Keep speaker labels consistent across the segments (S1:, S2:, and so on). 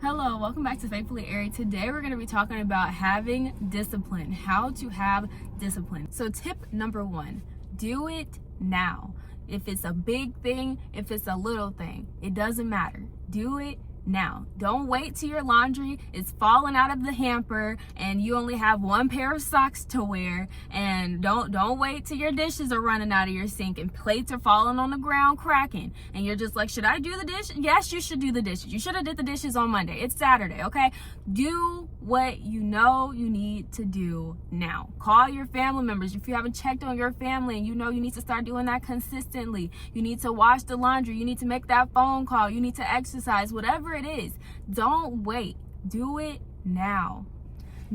S1: Hello, welcome back to Faithfully Airy. Today we're going to be talking about having discipline, how to have discipline. So tip number 1, do it now. If it's a big thing, if it's a little thing, it doesn't matter. Do it now. Don't wait till your laundry is falling out of the hamper and you only have one pair of socks to wear, and don't wait till your dishes are running out of your sink and plates are falling on the ground cracking and you're just like, should I do the dishes? Yes, you should do the dishes. You should have did the dishes on Monday. It's Saturday, okay? Do what you know you need to do now. Call your family members. If you haven't checked on your family and you know you need to start doing that consistently, you need to wash the laundry, you need to make that phone call, you need to exercise, whatever it is. Don't wait. Do it now.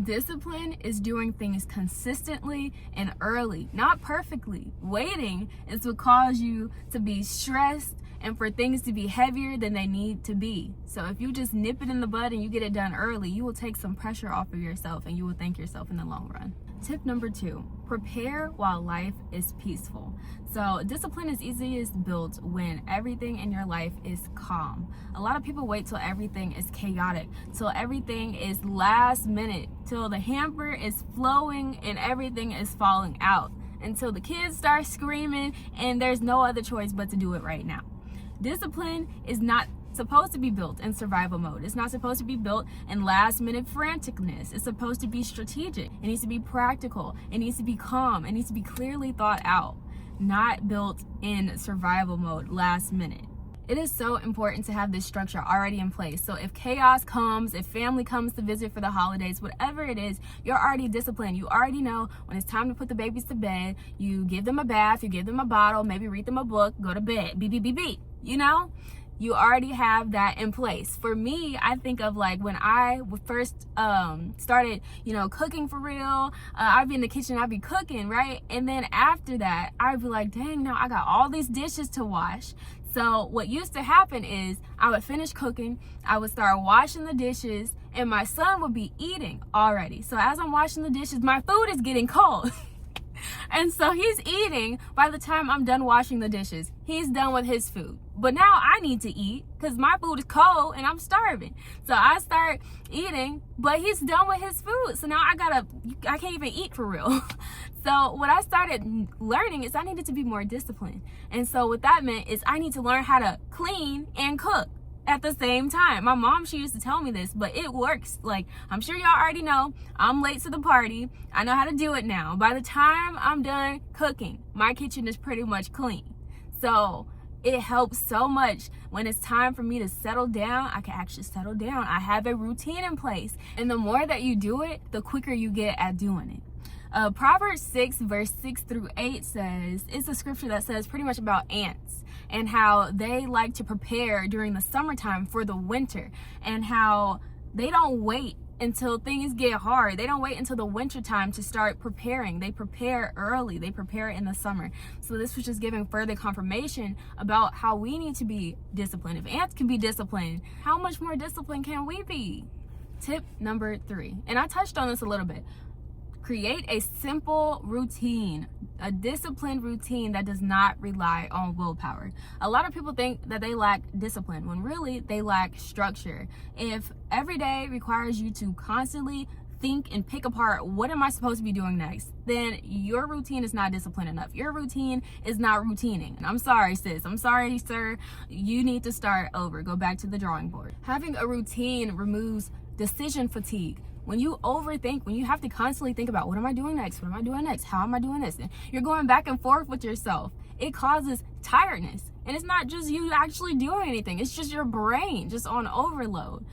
S1: Discipline is doing things consistently and early, not perfectly. Waiting is what causes you to be stressed and for things to be heavier than they need to be. So if you just nip it in the bud and you get it done early, you will take some pressure off of yourself and you will thank yourself in the long run. Tip number 2, prepare while life is peaceful. So discipline is easiest built when everything in your life is calm. A lot of people wait till everything is chaotic, till everything is last minute, till the hamper is flowing and everything is falling out, until the kids start screaming and there's no other choice but to do it right now. Discipline is not supposed to be built in survival mode. It's not supposed to be built in last minute franticness. It's supposed to be strategic. It needs to be practical. It needs to be calm. It needs to be clearly thought out, not built in survival mode last minute. It is so important to have this structure already in place. So if chaos comes, if family comes to visit for the holidays, whatever it is, you're already disciplined. You already know when it's time to put the babies to bed, you give them a bath, you give them a bottle, maybe read them a book, go to bed, beep, beep, beep, beep. You know, you already have that in place. For me, I think of like when I first started, cooking for real. I'd be in the kitchen, I'd be cooking, right? And then after that, I'd be like, dang, now I got all these dishes to wash. So what used to happen is I would finish cooking, I would start washing the dishes, and my son would be eating already. So as I'm washing the dishes, my food is getting cold. And so he's eating by the time I'm done washing the dishes. He's done with his food. But now I need to eat because my food is cold and I'm starving. So I start eating, but he's done with his food. So now I can't even eat for real. So what I started learning is I needed to be more disciplined. And so what that meant is I need to learn how to clean and cook at the same time. My mom, she used to tell me this, but it works. Like, I'm sure y'all already know, I'm late to the party. I know how to do it now. By the time I'm done cooking, my kitchen is pretty much clean. So it helps so much when it's time for me to settle down. I can actually settle down. I have a routine in place. And the more that you do it, the quicker you get at doing it. Proverbs 6 verse 6 through 8 says, it's a scripture that says pretty much about ants and how they like to prepare during the summertime for the winter, and how they don't wait until things get hard. They don't wait until the winter time to start preparing. They prepare early. They prepare in the summer. So this was just giving further confirmation about how we need to be disciplined. If ants can be disciplined, how much more disciplined can we be? Tip number 3, and I touched on this a little bit. Create a simple routine, a disciplined routine that does not rely on willpower. A lot of people think that they lack discipline when really they lack structure. If every day requires you to constantly think and pick apart, what am I supposed to be doing next? Then your routine is not disciplined enough. Your routine is not routining. And I'm sorry, sis. I'm sorry, sir. You need to start over. Go back to the drawing board. Having a routine removes decision fatigue. When you overthink, when you have to constantly think about what am I doing next? What am I doing next? How am I doing this? And you're going back and forth with yourself. It causes tiredness. And it's not just you actually doing anything. It's just your brain just on overload.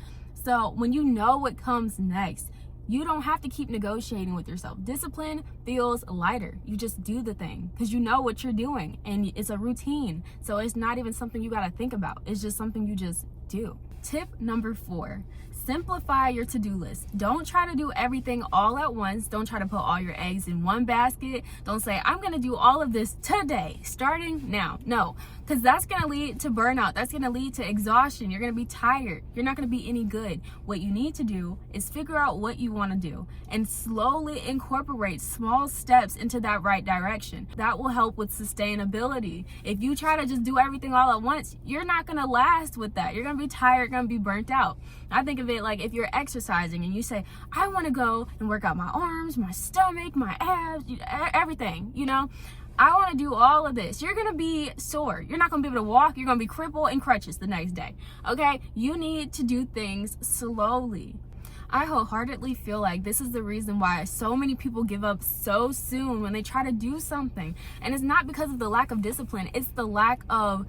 S1: So when you know what comes next, you don't have to keep negotiating with yourself. Discipline feels lighter. You just do the thing because you know what you're doing and it's a routine. So it's not even something you got to think about. It's just something you just do. Tip number 4, simplify your to-do list. Don't try to do everything all at once. Don't try to put all your eggs in one basket. Don't say, I'm going to do all of this today, starting now. No, because that's going to lead to burnout. That's going to lead to exhaustion. You're going to be tired. You're not going to be any good. What you need to do is figure out what you want to do and slowly incorporate small steps into that right direction. That will help with sustainability. If you try to just do everything all at once, you're not going to last with that. You're going to be tired, you're going to be burnt out. I think of it like if you're exercising and you say, I want to go and work out my arms, my stomach, my abs, everything, you know? I want to do all of this. You're going to be sore. You're not going to be able to walk. You're going to be crippled and crutches the next day. Okay? You need to do things slowly. I wholeheartedly feel like this is the reason why so many people give up so soon when they try to do something. And it's not because of the lack of discipline. It's the lack of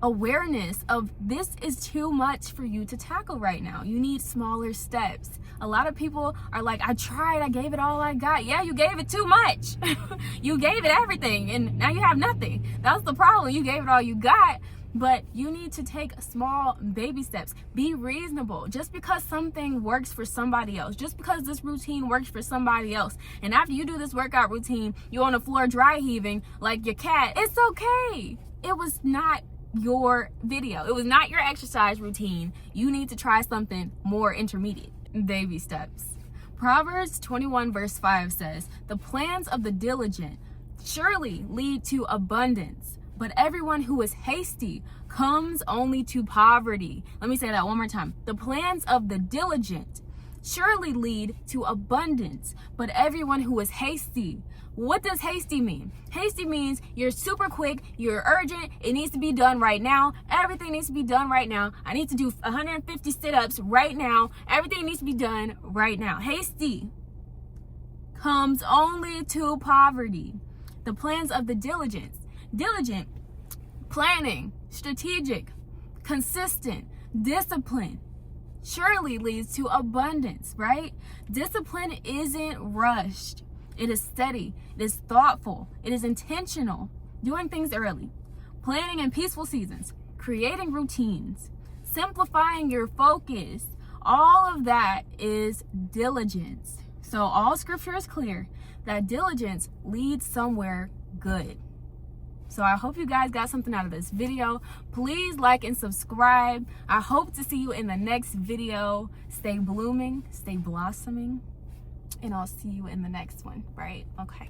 S1: awareness of this is too much for you to tackle right now. You need smaller steps. A lot of people are like, I tried, I gave it all I got. Yeah, you gave it too much. You gave it everything and now you have nothing. That's the problem. You gave it all you got, but you need to take small baby steps. Be reasonable. Just because something works for somebody else, just because this routine works for somebody else, and after you do this workout routine, you're on the floor dry heaving like your cat, it's okay. It was not your video. It was not your exercise routine. You need to try something more intermediate. Baby steps. Proverbs 21 verse 5 says, the plans of the diligent surely lead to abundance, but everyone who is hasty comes only to poverty. Let me say that one more time. The plans of the diligent surely lead to abundance, but everyone who is hasty. What does hasty mean? Hasty means you're super quick, you're urgent, it needs to be done right now. Everything needs to be done right now. I need to do 150 sit-ups right now. Everything needs to be done right now. Hasty comes only to poverty. The plans of the diligent, planning, strategic, consistent, discipline, surely leads to abundance, right? Discipline isn't rushed. It is steady. It is thoughtful. It is intentional. Doing things early. Planning in peaceful seasons. Creating routines. Simplifying your focus. All of that is diligence. So all scripture is clear that diligence leads somewhere good. So I hope you guys got something out of this video. Please like and subscribe. I hope to see you in the next video. Stay blooming, stay blossoming, and I'll see you in the next one, right? Okay.